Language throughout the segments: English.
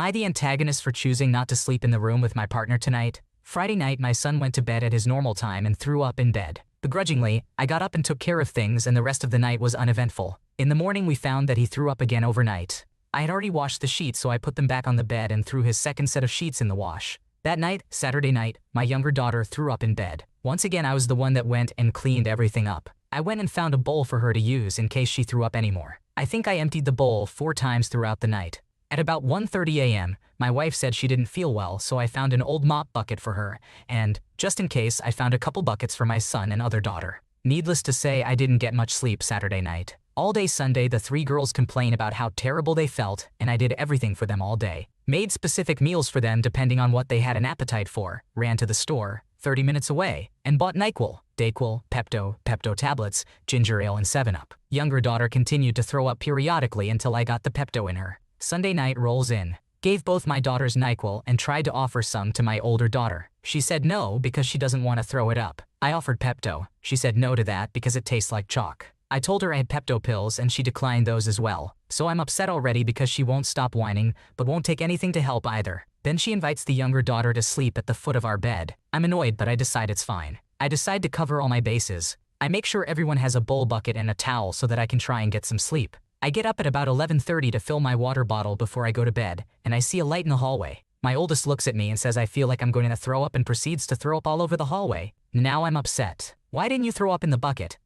I the antagonist for choosing not to sleep in the room with my partner tonight? Friday night my son went to bed at his normal time and threw up in bed. Begrudgingly, I got up and took care of things, and the rest of the night was uneventful. In the morning we found that he threw up again overnight. I had already washed the sheets, so I put them back on the bed and threw his second set of sheets in the wash. That night, Saturday night, my younger daughter threw up in bed. Once again I was the one that went and cleaned everything up. I went and found a bowl for her to use in case she threw up anymore. I think I emptied the bowl 4 times throughout the night. At about 1:30 a.m., my wife said she didn't feel well, so I found an old mop bucket for her, and, just in case, I found a couple buckets for my son and other daughter. Needless to say, I didn't get much sleep Saturday night. All day Sunday, the 3 girls complained about how terrible they felt, and I did everything for them all day. Made specific meals for them depending on what they had an appetite for, ran to the store, 30 minutes away, and bought NyQuil, DayQuil, Pepto tablets, ginger ale, and 7-Up. Younger daughter continued to throw up periodically until I got the Pepto in her. Sunday night rolls in. Gave both my daughters NyQuil and tried to offer some to my older daughter. She said no because she doesn't want to throw it up. I offered Pepto. She said no to that because it tastes like chalk. I told her I had Pepto pills and she declined those as well. So I'm upset already because she won't stop whining, but won't take anything to help either. Then she invites the younger daughter to sleep at the foot of our bed. I'm annoyed, but I decide it's fine. I decide to cover all my bases. I make sure everyone has a bowl bucket and a towel so that I can try and get some sleep. I get up at about 11:30 to fill my water bottle before I go to bed, and I see a light in the hallway. My oldest looks at me and says I feel like I'm going to throw up and proceeds to throw up all over the hallway. Now I'm upset. Why didn't you throw up in the bucket?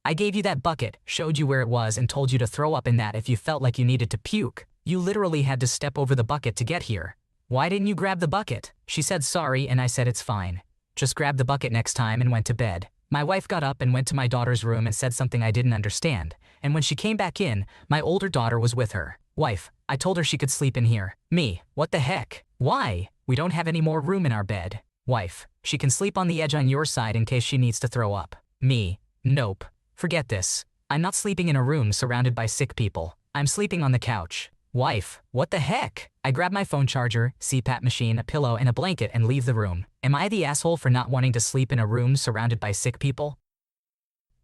I gave you that bucket, showed you where it was, and told you to throw up in that if you felt like you needed to puke. You literally had to step over the bucket to get here. Why didn't you grab the bucket? She said sorry, and I said it's fine. Just grab the bucket next time, and went to bed. My wife got up and went to my daughter's room and said something I didn't understand, and when she came back in, my older daughter was with her. Wife, I told her she could sleep in here. Me, what the heck? Why? We don't have any more room in our bed. Wife, she can sleep on the edge on your side in case she needs to throw up. Me, nope. Forget this. I'm not sleeping in a room surrounded by sick people. I'm sleeping on the couch. Wife, what the heck? I grab my phone charger, CPAP machine, a pillow, and a blanket and leave the room. Am I the asshole for not wanting to sleep in a room surrounded by sick people?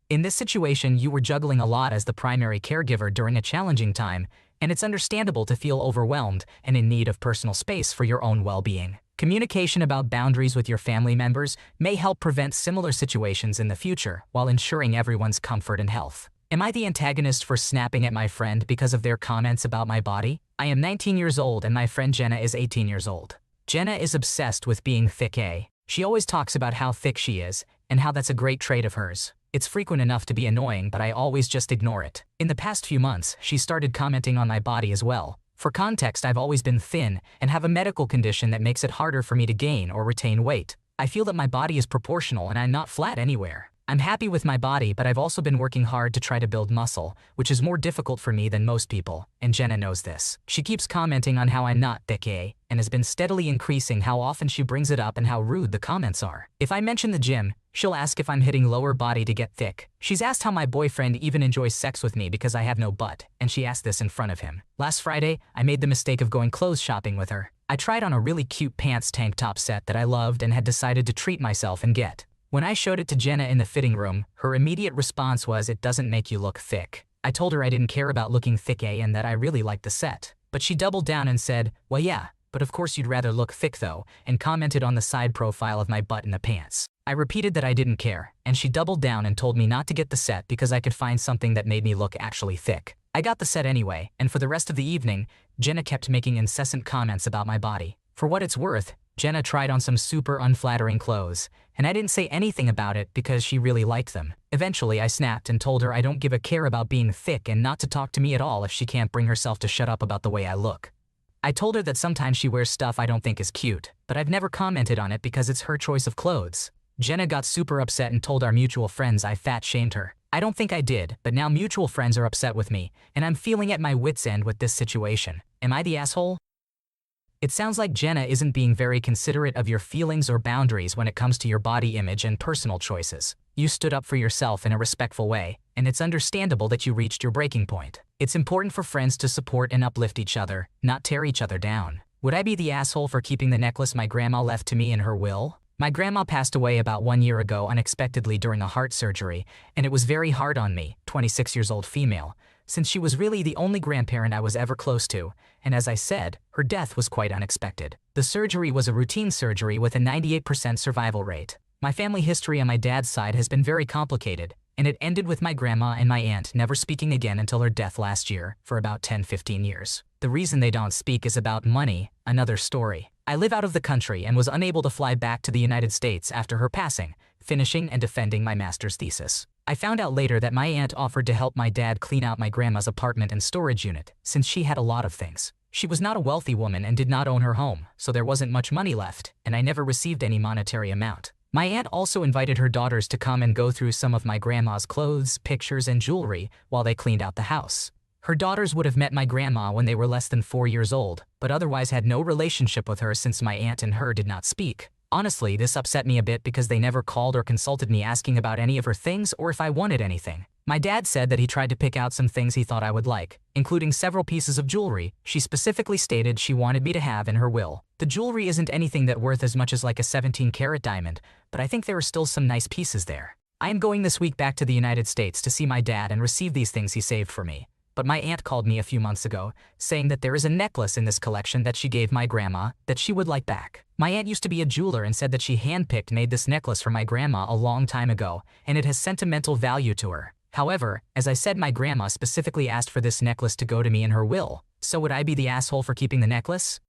In this situation, you were juggling a lot as the primary caregiver during a challenging time, and it's understandable to feel overwhelmed and in need of personal space for your own well-being. Communication about boundaries with your family members may help prevent similar situations in the future while ensuring everyone's comfort and health. Am I the antagonist for snapping at my friend because of their comments about my body? I am 19 years old and my friend Jenna is 18 years old. Jenna is obsessed with being thick. She always talks about how thick she is and how that's a great trait of hers. It's frequent enough to be annoying, but I always just ignore it. In the past few months, she started commenting on my body as well. For context, I've always been thin and have a medical condition that makes it harder for me to gain or retain weight. I feel that my body is proportional and I'm not flat anywhere. I'm happy with my body, but I've also been working hard to try to build muscle, which is more difficult for me than most people, and Jenna knows this. She keeps commenting on how I'm not thick, and has been steadily increasing how often she brings it up and how rude the comments are. If I mention the gym, she'll ask if I'm hitting lower body to get thick. She's asked how my boyfriend even enjoys sex with me because I have no butt, and she asked this in front of him. Last Friday, I made the mistake of going clothes shopping with her. I tried on a really cute pants tank top set that I loved and had decided to treat myself and get. When I showed it to Jenna in the fitting room, her immediate response was, "It doesn't make you look thick." I told her I didn't care about looking thick and that I really liked the set. But she doubled down and said, "Well, yeah, but of course you'd rather look thick though," and commented on the side profile of my butt in the pants. I repeated that I didn't care, and she doubled down and told me not to get the set because I could find something that made me look actually thick. I got the set anyway, and for the rest of the evening, Jenna kept making incessant comments about my body. For what it's worth, Jenna tried on some super unflattering clothes, and I didn't say anything about it because she really liked them. Eventually, I snapped and told her I don't give a care about being thick and not to talk to me at all if she can't bring herself to shut up about the way I look. I told her that sometimes she wears stuff I don't think is cute, but I've never commented on it because it's her choice of clothes. Jenna got super upset and told our mutual friends I fat-shamed her. I don't think I did, but now mutual friends are upset with me, and I'm feeling at my wit's end with this situation. Am I the asshole? It sounds like Jenna isn't being very considerate of your feelings or boundaries when it comes to your body image and personal choices. You stood up for yourself in a respectful way, and it's understandable that you reached your breaking point. It's important for friends to support and uplift each other, not tear each other down. Would I be the asshole for keeping the necklace my grandma left to me in her will? My grandma passed away about 1 year ago unexpectedly during a heart surgery, and it was very hard on me, 26 years old female, since she was really the only grandparent I was ever close to, and as I said, her death was quite unexpected. The surgery was a routine surgery with a 98% survival rate. My family history on my dad's side has been very complicated, and it ended with my grandma and my aunt never speaking again until her death last year, for about 10-15 years. The reason they don't speak is about money, another story. I live out of the country and was unable to fly back to the United States after her passing, finishing and defending my master's thesis. I found out later that my aunt offered to help my dad clean out my grandma's apartment and storage unit, since she had a lot of things. She was not a wealthy woman and did not own her home, so there wasn't much money left, and I never received any monetary amount. My aunt also invited her daughters to come and go through some of my grandma's clothes, pictures, and jewelry while they cleaned out the house. Her daughters would have met my grandma when they were less than 4 years old, but otherwise had no relationship with her since my aunt and her did not speak. Honestly, this upset me a bit because they never called or consulted me asking about any of her things or if I wanted anything. My dad said that he tried to pick out some things he thought I would like, including several pieces of jewelry she specifically stated she wanted me to have in her will. The jewelry isn't anything that worth as much as like a 17-karat diamond, but I think there are still some nice pieces there. I am going this week back to the United States to see my dad and receive these things he saved for me. But my aunt called me a few months ago, saying that there is a necklace in this collection that she gave my grandma that she would like back. My aunt used to be a jeweler and said that she handpicked made this necklace for my grandma a long time ago, and it has sentimental value to her. However, as I said, my grandma specifically asked for this necklace to go to me in her will, so would I be the asshole for keeping the necklace?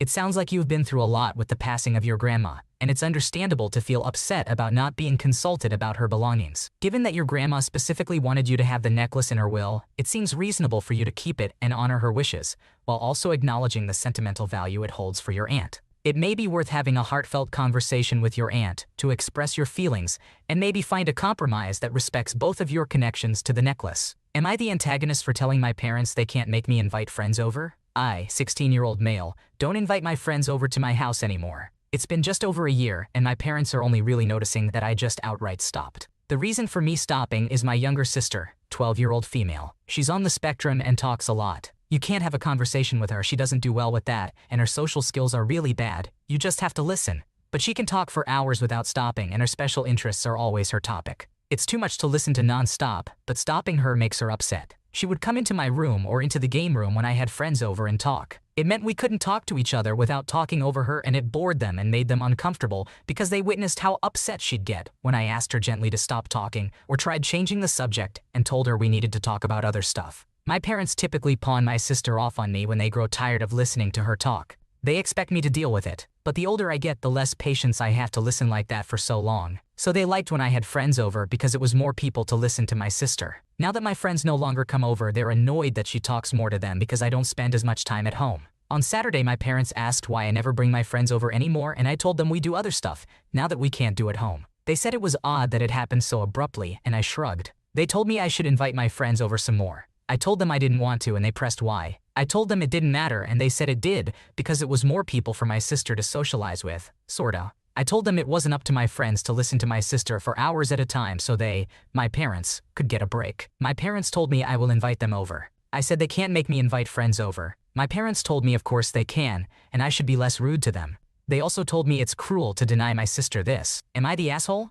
It sounds like you've been through a lot with the passing of your grandma, and it's understandable to feel upset about not being consulted about her belongings. Given that your grandma specifically wanted you to have the necklace in her will, it seems reasonable for you to keep it and honor her wishes, while also acknowledging the sentimental value it holds for your aunt. It may be worth having a heartfelt conversation with your aunt to express your feelings and maybe find a compromise that respects both of your connections to the necklace. Am I the antagonist for telling my parents they can't make me invite friends over? I, 16-year-old male, don't invite my friends over to my house anymore. It's been just over a year, and my parents are only really noticing that I just outright stopped. The reason for me stopping is my younger sister, 12-year-old female. She's on the spectrum and talks a lot. You can't have a conversation with her, she doesn't do well with that, and her social skills are really bad. You just have to listen. But she can talk for hours without stopping, and her special interests are always her topic. It's too much to listen to non-stop, but stopping her makes her upset. She would come into my room or into the game room when I had friends over and talk. It meant we couldn't talk to each other without talking over her, and it bored them and made them uncomfortable because they witnessed how upset she'd get when I asked her gently to stop talking or tried changing the subject and told her we needed to talk about other stuff. My parents typically pawn my sister off on me when they grow tired of listening to her talk. They expect me to deal with it, but the older I get, the less patience I have to listen like that for so long. So they liked when I had friends over because it was more people to listen to my sister. Now that my friends no longer come over, they're annoyed that she talks more to them because I don't spend as much time at home. On Saturday, my parents asked why I never bring my friends over anymore, and I told them we do other stuff, now that we can't do at home. They said it was odd that it happened so abruptly, and I shrugged. They told me I should invite my friends over some more. I told them I didn't want to, and they pressed why. I told them it didn't matter, and they said it did, because it was more people for my sister to socialize with, sorta. I told them it wasn't up to my friends to listen to my sister for hours at a time so they, my parents, could get a break. My parents told me I will invite them over. I said they can't make me invite friends over. My parents told me of course they can, and I should be less rude to them. They also told me it's cruel to deny my sister this. Am I the asshole?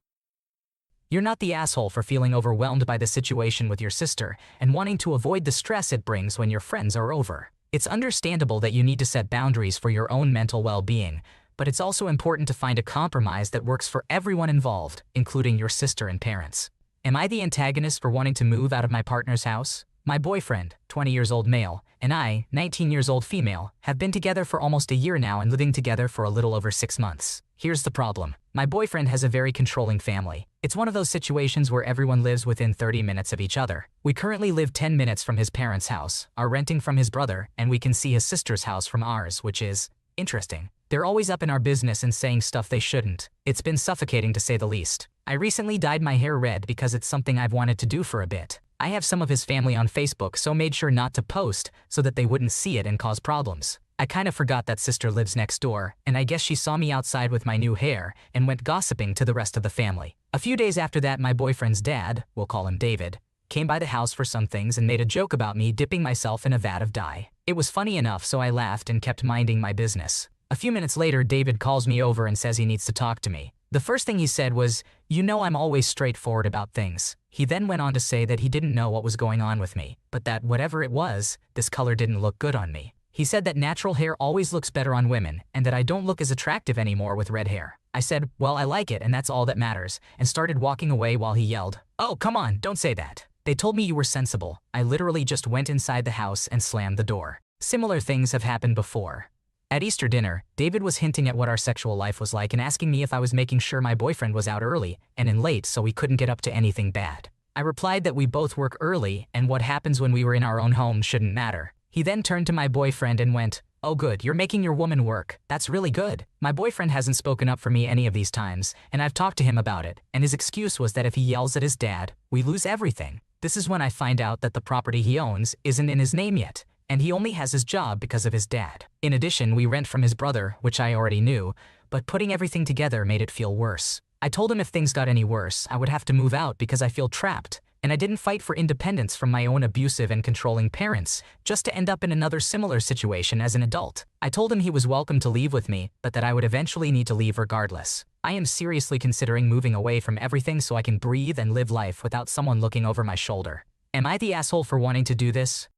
You're not the asshole for feeling overwhelmed by the situation with your sister and wanting to avoid the stress it brings when your friends are over. It's understandable that you need to set boundaries for your own mental well-being, but it's also important to find a compromise that works for everyone involved, including your sister and parents. Am I the antagonist for wanting to move out of my partner's house? My boyfriend, 20 years old male, and I, 19 years old female, have been together for almost a year now and living together for a little over 6 months. Here's the problem. My boyfriend has a very controlling family. It's one of those situations where everyone lives within 30 minutes of each other. We currently live 10 minutes from his parents' house, are renting from his brother, and we can see his sister's house from ours, which is interesting. They're always up in our business and saying stuff they shouldn't. It's been suffocating to say the least. I recently dyed my hair red because it's something I've wanted to do for a bit. I have some of his family on Facebook, so made sure not to post so that they wouldn't see it and cause problems. I kind of forgot that sister lives next door, and I guess she saw me outside with my new hair and went gossiping to the rest of the family. A few days after that, my boyfriend's dad, we'll call him David, came by the house for some things and made a joke about me dipping myself in a vat of dye. It was funny enough, so I laughed and kept minding my business. A few minutes later, David calls me over and says he needs to talk to me. The first thing he said was, "You know I'm always straightforward about things." He then went on to say that he didn't know what was going on with me, but that whatever it was, this color didn't look good on me. He said that natural hair always looks better on women, and that I don't look as attractive anymore with red hair. I said, "Well, I like it and that's all that matters," and started walking away while he yelled, "Oh, come on, don't say that. They told me you were sensible." I literally just went inside the house and slammed the door. Similar things have happened before. At Easter dinner, David was hinting at what our sexual life was like and asking me if I was making sure my boyfriend was out early and in late so we couldn't get up to anything bad. I replied that we both work early and what happens when we were in our own home shouldn't matter. He then turned to my boyfriend and went, "Oh good, you're making your woman work. That's really good." My boyfriend hasn't spoken up for me any of these times, and I've talked to him about it, and his excuse was that if he yells at his dad, we lose everything. This is when I find out that the property he owns isn't in his name yet, and he only has his job because of his dad. In addition, we rent from his brother, which I already knew, but putting everything together made it feel worse. I told him if things got any worse, I would have to move out because I feel trapped, and I didn't fight for independence from my own abusive and controlling parents, just to end up in another similar situation as an adult. I told him he was welcome to leave with me, but that I would eventually need to leave regardless. I am seriously considering moving away from everything so I can breathe and live life without someone looking over my shoulder. Am I the asshole for wanting to do this?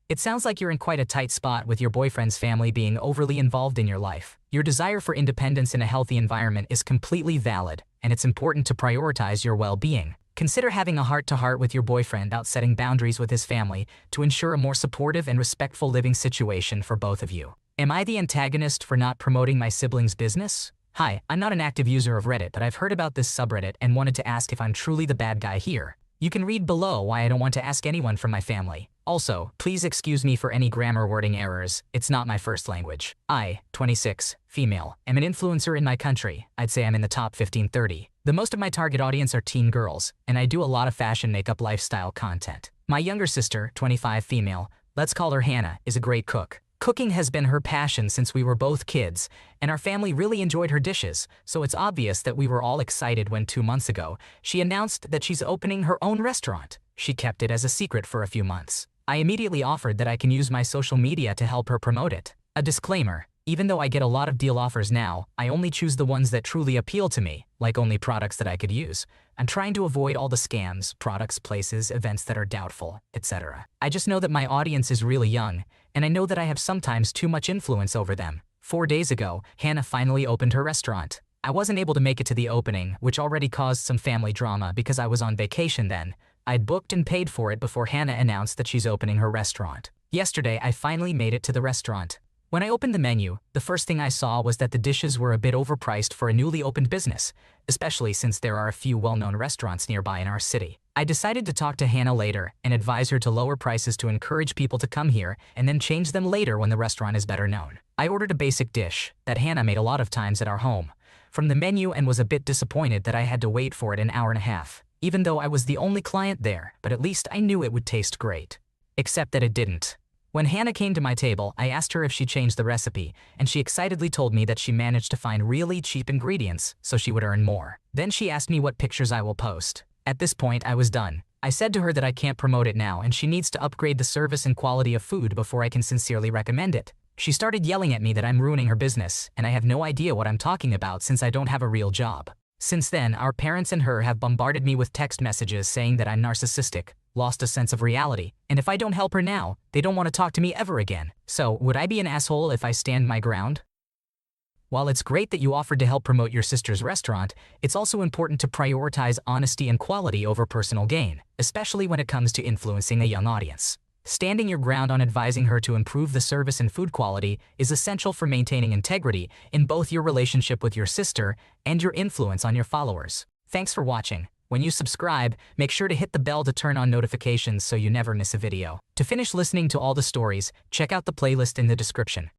It sounds like you're in quite a tight spot with your boyfriend's family being overly involved in your life. Your desire for independence in a healthy environment is completely valid, and it's important to prioritize your well-being. Consider having a heart-to-heart with your boyfriend about setting boundaries with his family to ensure a more supportive and respectful living situation for both of you. Am I the antagonist for not promoting my sibling's business? Hi, I'm not an active user of Reddit, but I've heard about this subreddit and wanted to ask if I'm truly the bad guy here. You can read below why I don't want to ask anyone from my family. Also, please excuse me for any grammar wording errors, it's not my first language. I, 26, female, am an influencer in my country. I'd say I'm in the top 15-30. The most of my target audience are teen girls, and I do a lot of fashion, makeup, lifestyle content. My younger sister, 25, female, let's call her Hannah, is a great cook. Cooking has been her passion since we were both kids, and our family really enjoyed her dishes, so it's obvious that we were all excited when 2 months ago, she announced that she's opening her own restaurant. She kept it as a secret for a few months. I immediately offered that I can use my social media to help her promote it. A disclaimer, even though I get a lot of deal offers now, I only choose the ones that truly appeal to me, like only products that I could use. I'm trying to avoid all the scams, products, places, events that are doubtful, etc. I just know that my audience is really young, and I know that I have sometimes too much influence over them. 4 days ago, Hannah finally opened her restaurant. I wasn't able to make it to the opening, which already caused some family drama because I was on vacation then. I'd booked and paid for it before Hannah announced that she's opening her restaurant. Yesterday, I finally made it to the restaurant. When I opened the menu, the first thing I saw was that the dishes were a bit overpriced for a newly opened business, especially since there are a few well-known restaurants nearby in our city. I decided to talk to Hannah later and advise her to lower prices to encourage people to come here and then change them later when the restaurant is better known. I ordered a basic dish that Hannah made a lot of times at our home from the menu and was a bit disappointed that I had to wait for it an hour and a half, even though I was the only client there, but at least I knew it would taste great. Except that it didn't. When Hannah came to my table, I asked her if she changed the recipe, and she excitedly told me that she managed to find really cheap ingredients so she would earn more. Then she asked me what pictures I will post. At this point, I was done. I said to her that I can't promote it now and she needs to upgrade the service and quality of food before I can sincerely recommend it. She started yelling at me that I'm ruining her business, and I have no idea what I'm talking about since I don't have a real job. Since then, our parents and her have bombarded me with text messages saying that I'm narcissistic, lost a sense of reality, and if I don't help her now, they don't want to talk to me ever again. So, would I be an asshole if I stand my ground? While it's great that you offered to help promote your sister's restaurant, it's also important to prioritize honesty and quality over personal gain, especially when it comes to influencing a young audience. Standing your ground on advising her to improve the service and food quality is essential for maintaining integrity in both your relationship with your sister and your influence on your followers. Thanks for watching. When you subscribe, make sure to hit the bell to turn on notifications so you never miss a video. To finish listening to all the stories, check out the playlist in the description.